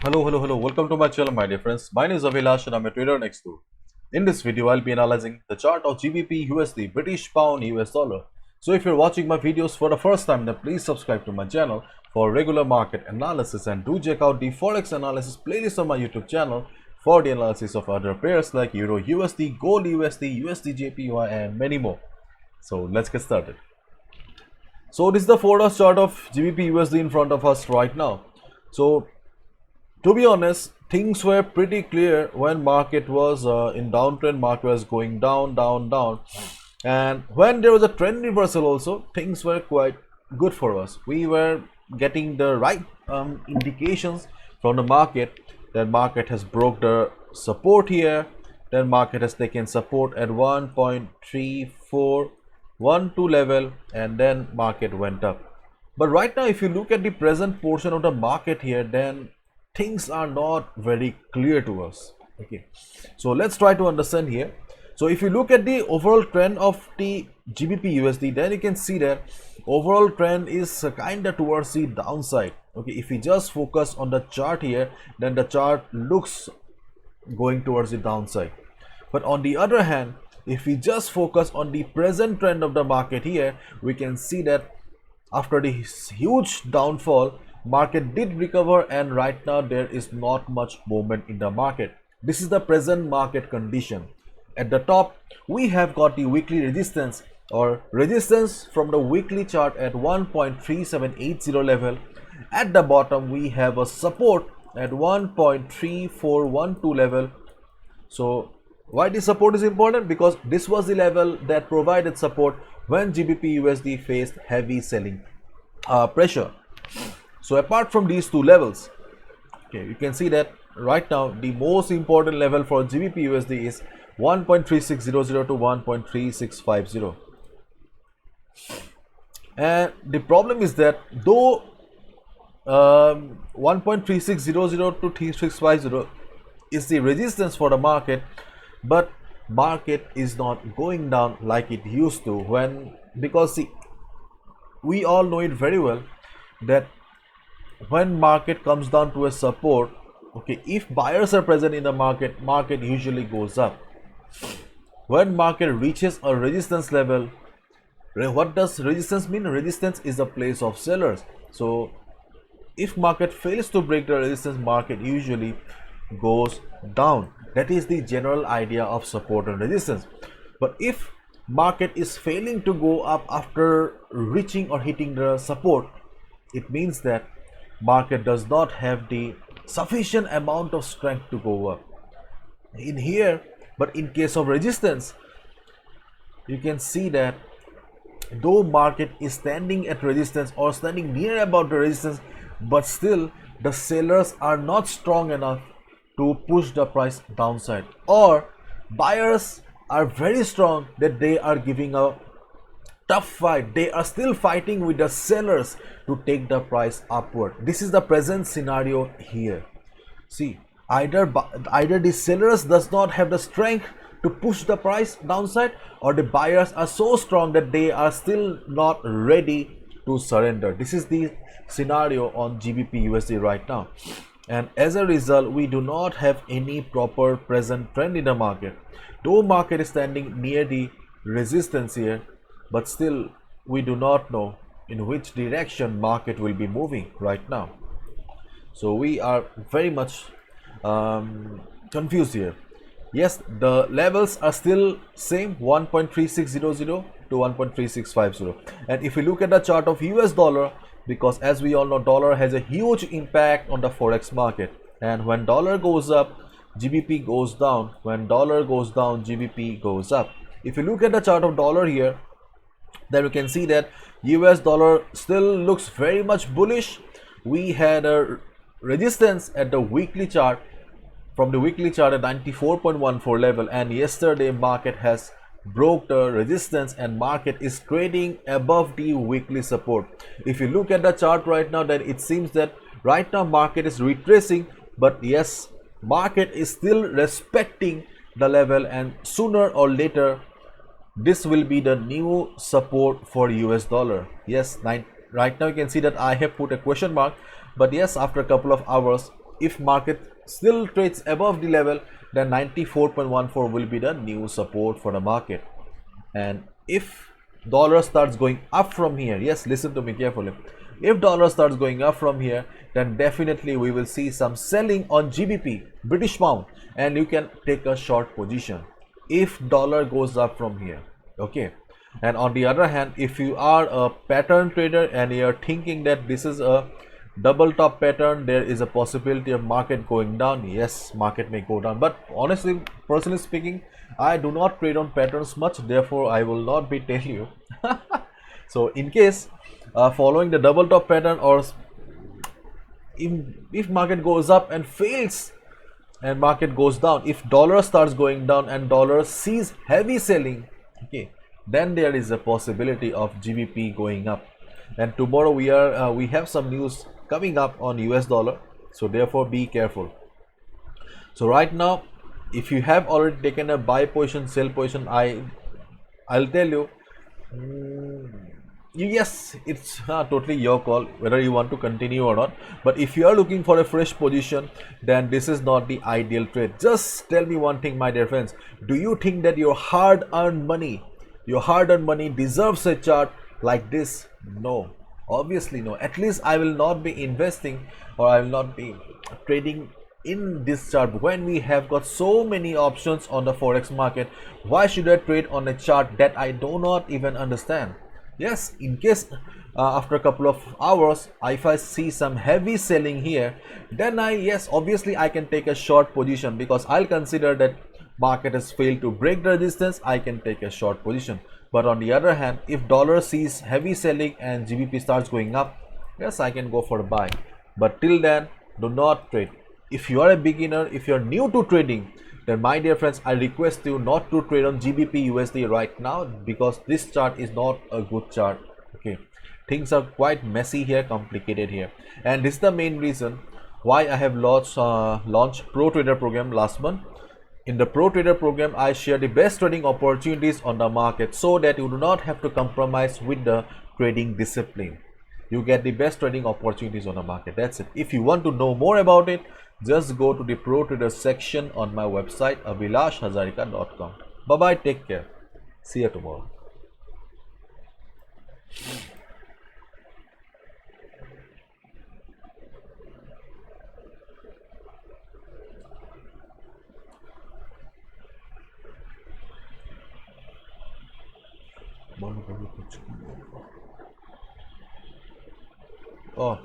Hello. Welcome to my channel, my dear friends. My name is Avilash and I'm a trader next door. In this video, I'll be analyzing the chart of GBP USD, British Pound US Dollar. So if you're watching my videos for the first time, then please subscribe to my channel for regular market analysis and do check out the Forex analysis playlist on my YouTube channel for the analysis of other pairs like Euro USD, Gold USD, USD JPY and many more. So let's get started. So this is the 4-hour chart of GBP USD in front of us right now. So to be honest, things were pretty clear when market was in downtrend. Market was going down, and when there was a trend reversal also, things were quite good for us. We were getting the right indications from the market that market has broke the support here, then market has taken support at 1.3412 level, and then market went up. But right now, if you look at the present portion of the market here, then things are not very clear to us. Okay, so let's try to understand here. So if you look at the overall trend of the GBP USD, then you can see that overall trend is kind of towards the downside. Okay, if we just focus on the chart here, then the chart looks going towards the downside. But on the other hand, if we just focus on the present trend of the market here, we can see that after the huge downfall, market did recover, and right now there is not much movement in the market. This is the present market condition. At the top, we have got the weekly resistance or resistance from the weekly chart at 1.3780 level. At the bottom, we have a support at 1.3412 level. So why this support is important? Because this was the level that provided support when GBP USD faced heavy selling pressure. So apart from these two levels, okay, you can see that right now the most important level for GBP USD is 1.3600 to 1.3650. And the problem is that though 1.3600 to 3650 is the resistance for the market, but market is not going down like it used to, because see, we all know it very well that when market comes down to a support, okay, if buyers are present in the market, market usually goes up. When market reaches a resistance level, what does resistance mean? Resistance is a place of sellers. So if market fails to break the resistance, market usually goes down. That is the general idea of support and resistance. But if market is failing to go up after reaching or hitting the support, it means that market does not have the sufficient amount of strength to go up in here. But in case of resistance, you can see that though market is standing at resistance or standing near about the resistance, but still the sellers are not strong enough to push the price downside, or buyers are very strong that they are giving a tough fight. They are still fighting with the sellers to take the price upward. This is the present scenario here. See, either the sellers does not have the strength to push the price downside, or the buyers are so strong that they are still not ready to surrender. This is the scenario on GBP USD right now, and as a result, we do not have any proper present trend in the market. Though market is standing near the resistance here, but still we do not know in which direction market will be moving right now. So we are very much confused here. Yes, the levels are still same, 1.3600 to 1.3650. And if we look at the chart of US dollar, because as we all know, dollar has a huge impact on the forex market, and when dollar goes up, GBP goes down. When dollar goes down, GBP goes up. If you look at the chart of dollar here, then we can see that US dollar still looks very much bullish. We had a resistance at the weekly chart, from the weekly chart at 94.14 level, and yesterday market has broke the resistance and market is trading above the weekly support. If you look at the chart right now, then it seems that right now market is retracing, but yes, market is still respecting the level, and sooner or later this will be the new support for US dollar. Yes, right now you can see that I have put a question mark, but yes, after a couple of hours if market still trades above the level, then 94.14 will be the new support for the market. And if dollar starts going up from here, yes, listen to me carefully, if dollar starts going up from here, then definitely we will see some selling on GBP, British pound, and you can take a short position if dollar goes up from here. Okay. And on the other hand, if you are a pattern trader and you are thinking that this is a double top pattern, there is a possibility of market going down. Yes, market may go down, but honestly, personally speaking, I do not trade on patterns much, therefore I will not be telling you. So in case following the double top pattern, or if market goes up and fails and market goes down, if dollar starts going down and dollar sees heavy selling, okay, then there is a possibility of GBP going up. And tomorrow we have some news coming up on US dollar, so therefore be careful. So right now, if you have already taken a buy position, sell position, I'll tell you, yes, it's totally your call whether you want to continue or not. But if you are looking for a fresh position, then this is not the ideal trade. Just tell me one thing, my dear friends, do you think that your hard-earned money deserves a chart like this? No, obviously no. At least I will not be investing, or I will not be trading in this chart when we have got so many options on the forex market. Why should I trade on a chart that I do not even understand? Yes, in case after a couple of hours, if I see some heavy selling here, then yes, obviously I can take a short position, because I'll consider that market has failed to break the resistance. I can take a short position. But on the other hand, if dollar sees heavy selling and GBP starts going up, yes, I can go for a buy. But till then, do not trade. If you are a beginner, if you are new to trading, then my dear friends, I request you not to trade on GBP USD right now, because this chart is not a good chart. Okay, things are quite messy here, complicated here, and this is the main reason why I have launched Pro Trader program last month. In the Pro Trader program, I share the best trading opportunities on the market, so that you do not have to compromise with the trading discipline. You get the best trading opportunities on the market. That's it. If you want to know more about it, just go to the Pro Trader section on my website, abhilashhazarika.com. Bye bye, take care. See you tomorrow. Oh.